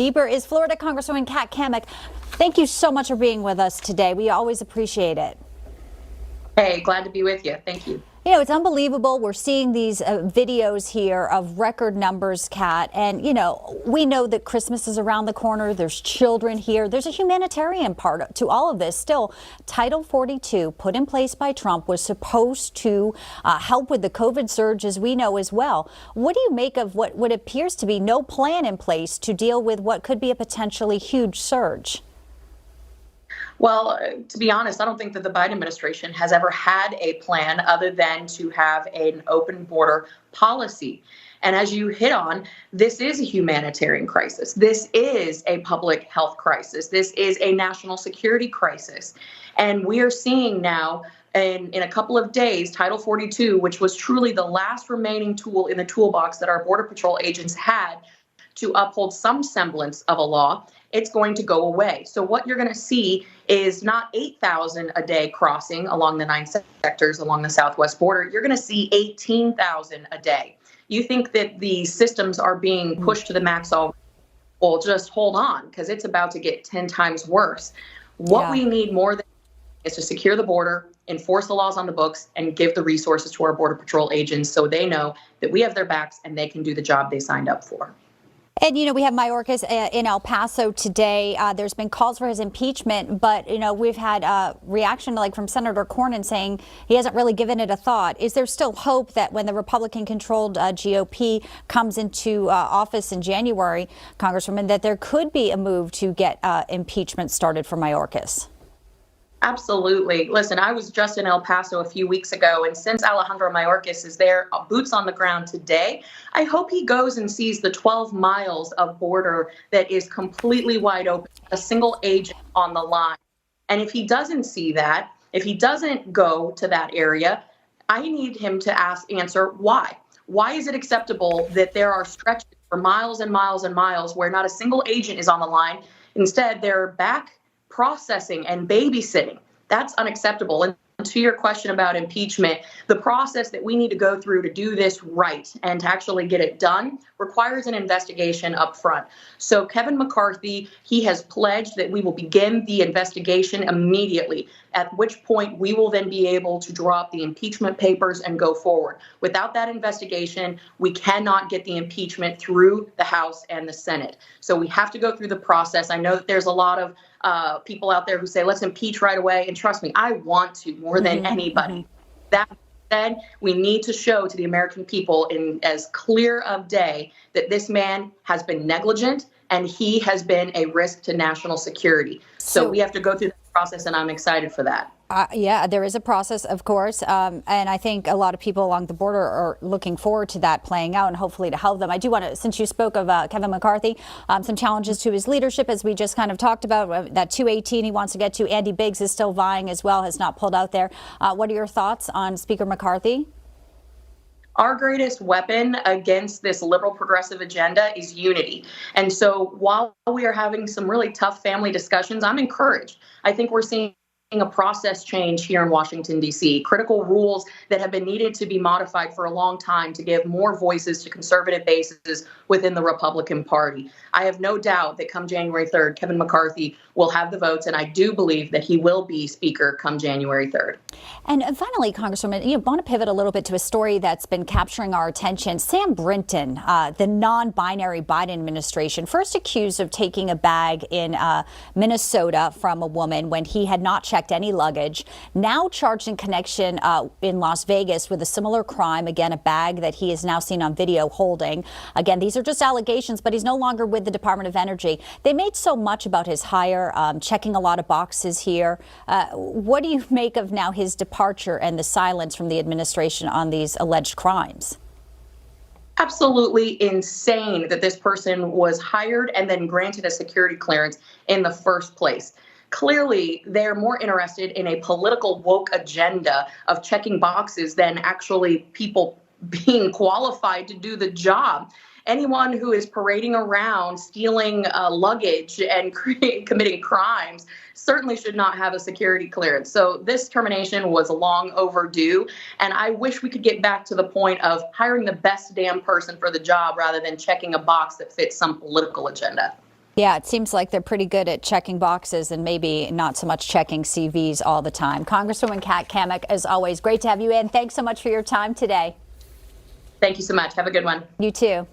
Deeper is Florida Congresswoman Cammack. Thank you so much for being with us today. We always appreciate it. Hey, glad to be with you. Thank you. You know, it's unbelievable. We're seeing these videos here of record numbers, Kat. And, you know, we know that Christmas is around the corner. There's children here. There's a humanitarian part to all of this. Still, Title 42 put in place by Trump was supposed to help with the COVID surge, as we know as well. What do you make of what appears to be no plan in place to deal with what could be a potentially huge surge? Well, to be honest, I don't think that the Biden administration has ever had a plan other than to have an open border policy. And as you hit on, this is a humanitarian crisis. This is a public health crisis. This is a national security crisis. And we are seeing now in a couple of days, Title 42, which was truly the last remaining tool in the toolbox that our Border Patrol agents had to uphold some semblance of a law, it's going to go away. So what you're going to see is not 8,000 a day crossing along the 9 sectors along the southwest border. You're going to see 18,000 a day. You think that the systems are being pushed to the max already? Well, just hold on, because it's about to get 10 times worse. What we need more than is to secure the border, enforce the laws on the books, and give the resources to our Border Patrol agents so they know that we have their backs and they can do the job they signed up for. And, you know, we have Mayorkas in El Paso today. There's been calls for his impeachment, but, you know, we've had reaction like from Senator Cornyn saying he hasn't really given it a thought. Is there still hope that when the Republican-controlled GOP comes into office in January, Congresswoman, that there could be a move to get impeachment started for Mayorkas? Absolutely. Listen, I was just in El Paso a few weeks ago, and since Alejandro Mayorkas is there, boots on the ground today, I hope he goes and sees the 12 miles of border that is completely wide open, a single agent on the line. And if he doesn't see that, if he doesn't go to that area, I need him to answer why. Why is it acceptable that there are stretches for miles and miles and miles where not a single agent is on the line? Instead, they're back processing and babysitting. That's unacceptable. And to your question about impeachment, the process that we need to go through to do this right and to actually get it done requires an investigation up front. So Kevin McCarthy, he has pledged that we will begin the investigation immediately, at which point we will then be able to draw up the impeachment papers and go forward. Without that investigation, we cannot get the impeachment through the House and the Senate. So we have to go through the process. I know that there's a lot of people out there who say, let's impeach right away. And trust me, I want to more than anybody. That said, we need to show to the American people in as clear of day that this man has been negligent and he has been a risk to national security. So we have to go through that process, and I'm excited for that. Yeah, there is a process, of course, and I think a lot of people along the border are looking forward to that playing out and hopefully to help them. I do want to, since you spoke of Kevin McCarthy, some challenges to his leadership, as we just kind of talked about, that 218 he wants to get to. Andy Biggs is still vying as well, has not pulled out there. What are your thoughts on Speaker McCarthy? Our greatest weapon against this liberal progressive agenda is unity. And so while we are having some really tough family discussions, I'm encouraged. I think we're seeing a process change here in Washington, D.C., critical rules that have been needed to be modified for a long time to give more voices to conservative bases within the Republican Party. I have no doubt that come January 3rd, Kevin McCarthy will have the votes, and I do believe that he will be Speaker come January 3rd. And finally, Congresswoman, you want to pivot a little bit to a story that's been capturing our attention. Sam Brinton, the non-binary Biden administration, first accused of taking a bag in Minnesota from a woman when he had not checked any luggage, now charged in connection in Las Vegas with a similar crime. Again, a bag that he is now seen on video holding. Again, these are just allegations, but he's no longer with the Department of Energy. They made so much about his hire, checking a lot of boxes here. What do you make of now his departure and the silence from the administration on these alleged crimes? Absolutely insane that this person was hired and then granted a security clearance in the first place. Clearly, they're more interested in a political woke agenda of checking boxes than actually people being qualified to do the job. Anyone who is parading around, stealing luggage and committing crimes certainly should not have a security clearance. So this termination was long overdue. And I wish we could get back to the point of hiring the best damn person for the job rather than checking a box that fits some political agenda. Yeah, it seems like they're pretty good at checking boxes and maybe not so much checking CVs all the time. Congresswoman Kat Cammack, as always, great to have you in. Thanks so much for your time today. Thank you so much. Have a good one. You too.